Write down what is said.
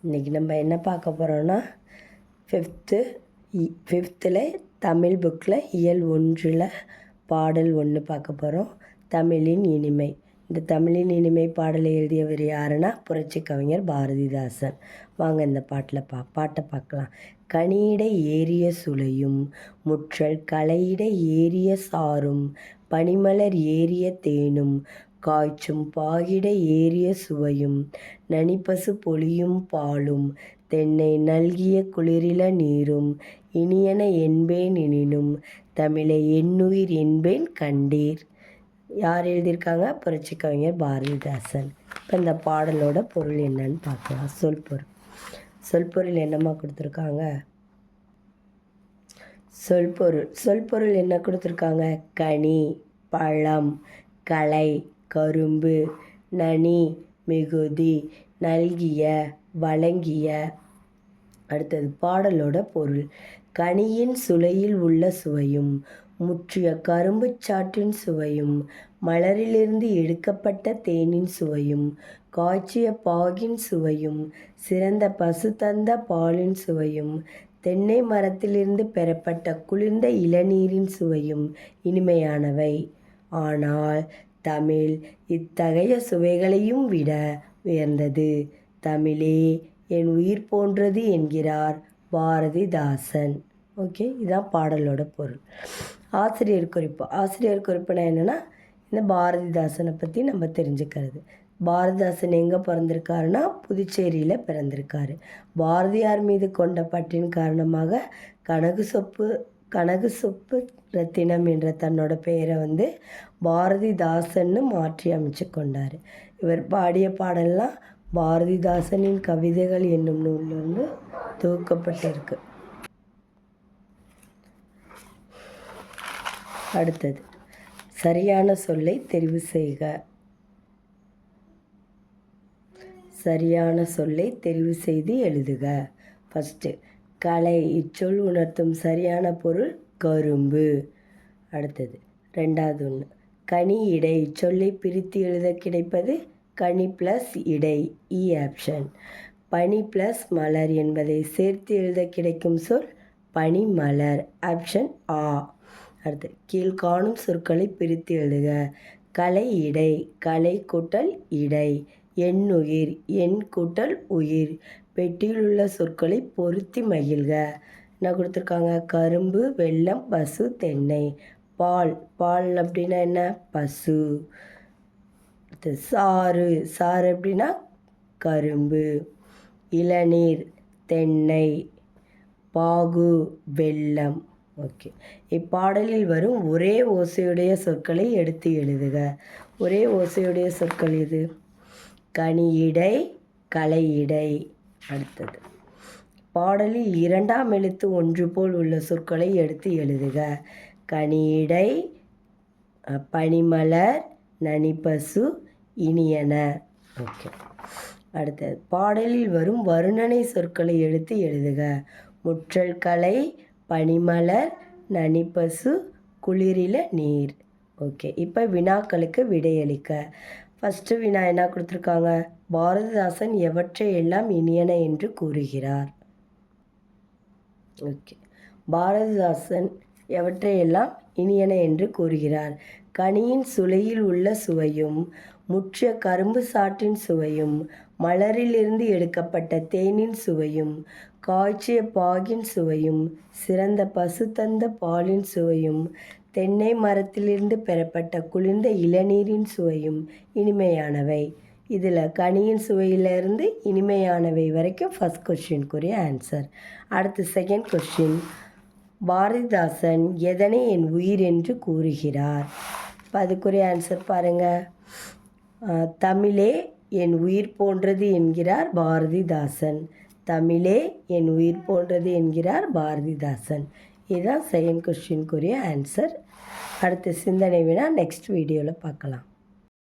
இன்றைக்கி நம்ம என்ன பார்க்க போகிறோன்னா ஃபிஃப்த்தில் தமிழ் புக்கில் இயல் 1 பாடல் 1 பார்க்க போகிறோம். தமிழின் இனிமை. இந்த தமிழின் இனிமை பாடலை எழுதியவர் யாருன்னா புரட்சி கவிஞர் பாரதிதாசன். வாங்க இந்த பாட்டை பார்க்கலாம். கனியிட ஏறிய சுளையும் முற்றல் களையிட ஏறிய சாரும் பனிமலர் ஏறிய தேனும் காய்ச்சும் பாகிட ஏறிய சுவையும் நனிப்பசு பொழியும் பாலும் தென்னை நல்கிய குளிரில நீரும் இனியன என்பேன் எனினும் தமிழை என்னுயிர் என்பேன் கண்டீர். யார் எழுதியிருக்காங்க? புரட்சி கவிஞர் பாரதிதாசன். இப்போ இந்த பாடலோட பொருள் என்னன்னு பார்க்கலாம். சொல்பொருள் என்னம்மா கொடுத்துருக்காங்க? சொல்பொருள் என்ன கொடுத்துருக்காங்க? கனி, பழம், களை, கரும்பு, நனி, மிகுதி, நல்கிய, வழங்கிய. அடுத்தது பாடலோட பொருள். கனியின் சுளையில் உள்ள சுவையும் முற்றிய கரும்பு சாற்றின் சுவையும் மலரிலிருந்து எடுக்கப்பட்ட தேனின் சுவையும் காய்ச்சிய பாகின் சுவையும் சிறந்த பசு தந்த பாலின் சுவையும் தென்னை மரத்திலிருந்து பெறப்பட்ட குளிர்ந்த இளநீரின் சுவையும் இனிமையானவை. ஆனால் தமிழ் இத்தகைய சுவைகளையும் விட உயர்ந்தது. தமிழே என் உயிர் போன்றது என்கிறார் பாரதிதாசன். ஓகே, இதுதான் பாடலோட பொருள். ஆசிரியர் குறிப்புனா என்னென்னா, இந்த பாரதிதாசனை பற்றி நம்ம தெரிஞ்சுக்கிறது. பாரதிதாசன் எங்கே பிறந்திருக்காருன்னா புதுச்சேரியில் பிறந்திருக்காரு. பாரதியார் மீது கொண்ட பற்றின் காரணமாக கனகு சொப்பு ரத்தினம் என்ற தன்னோட பெயரை பாரதிதாசன்னு மாற்றி அமைச்சு கொண்டார். இவர் பாடிய பாடல்லாம் பாரதிதாசனின் கவிதைகள் என்னும் நூலிலிருந்து தொகுக்கப்பட்டிருக்கு. அடுத்தது சரியான சொல்லை தெரிவு செய்க. சரியான சொல்லை தெரிவு செய்து எழுதுக. ஃபஸ்ட்டு களை, இச்சொல் உணர்த்தும் சரியான பொருள் கரும்பு. அடுத்தது ரெண்டாவது ஒன்று கனி இடை, இச்சொல்லை பிரித்து எழுத கிடைப்பது கனி ப்ளஸ் இடை, இ ஆப்ஷன். பனி ப்ளஸ் மலர் என்பதை சேர்த்து எழுத கிடைக்கும் சொல் பனிமலர், ஆப்ஷன் ஆ. அடுத்து கீழ்காணும் சொற்களை பிரித்து எழுதுக. கலை இடை, கலை கூட்டல் இடை. எண்ணுயிர், எண் கூட்டல் உயிர். பெட்டியில் உள்ள சொற்களை பொருத்தி மகிழ்க. என்ன கொடுத்துருக்காங்க? கரும்பு, வெல்லம், பசு, தென்னை. பால் அப்படின்னா என்ன? பசு. சாறு அப்படின்னா கரும்பு. இளநீர் தென்னை. பாகு வெல்லம். ஓகே, இப்பாடலில் வரும் ஒரே ஓசையுடைய சொற்களை எடுத்து எழுதுக. ஒரே ஓசையுடைய சொற்கள் இது கனியிடை, களையிடை. அடுத்தது பாடலில் 2ஆம் எழுத்து ஒன்று போல் உள்ள சொற்களை எடுத்து எழுதுக. கனியிடை, பனிமலர், நனிப்பசு, இனியன. ஓகே, அடுத்தது பாடலில் வரும் வருணனை சொற்களை எடுத்து எழுதுக. முற்றல் கலை, பனிமலர், நனிப்பசு, குளிரில நீர். ஓகே, இப்போ வினாக்களுக்கு விடையளிக்க. ஃபஸ்ட்டு வினா என்ன கொடுத்துருக்காங்க? பாரதிதாசன் எவற்றை எல்லாம் இனியன என்று கூறுகிறார். ஓகே, பாரதிதாசன் எவற்றையெல்லாம் இனியன என்று கூறுகிறார்? கனியின் சுளையில் உள்ள சுவையும் முற்றிய கரும்பு சாற்றின் சுவையும் மலரிலிருந்து எடுக்கப்பட்ட தேனின் சுவையும் காய்ச்சிய பாகின் சுவையும் சிறந்த பசு தந்த பாலின் சுவையும் தென்னை மரத்திலிருந்து பெறப்பட்ட குளிர்ந்த இளநீரின் சுவையும் இனிமையானவை. இதில் கனியின் சுவையிலிருந்து இனிமையானவை வரைக்கும் ஃபஸ்ட் கொஸ்டினுக்குரிய ஆன்சர். அடுத்து செகண்ட் கொஸ்டின், பாரதிதாசன் எதனை என் உயிர் என்று கூறுகிறார்? இப்போ அதுக்குரிய ஆன்சர் பாருங்கள். தமிழே என் உயிர் போன்றது என்கிறார் பாரதிதாசன். தமிழே என் உயிர் போன்றது என்கிறார் பாரதிதாசன். இதுதான் செகண்ட் கொஸ்டினுக்குரிய ஆன்சர். அடுத்த சிந்தனை வினா நெக்ஸ்ட் வீடியோவில் பார்க்கலாம்.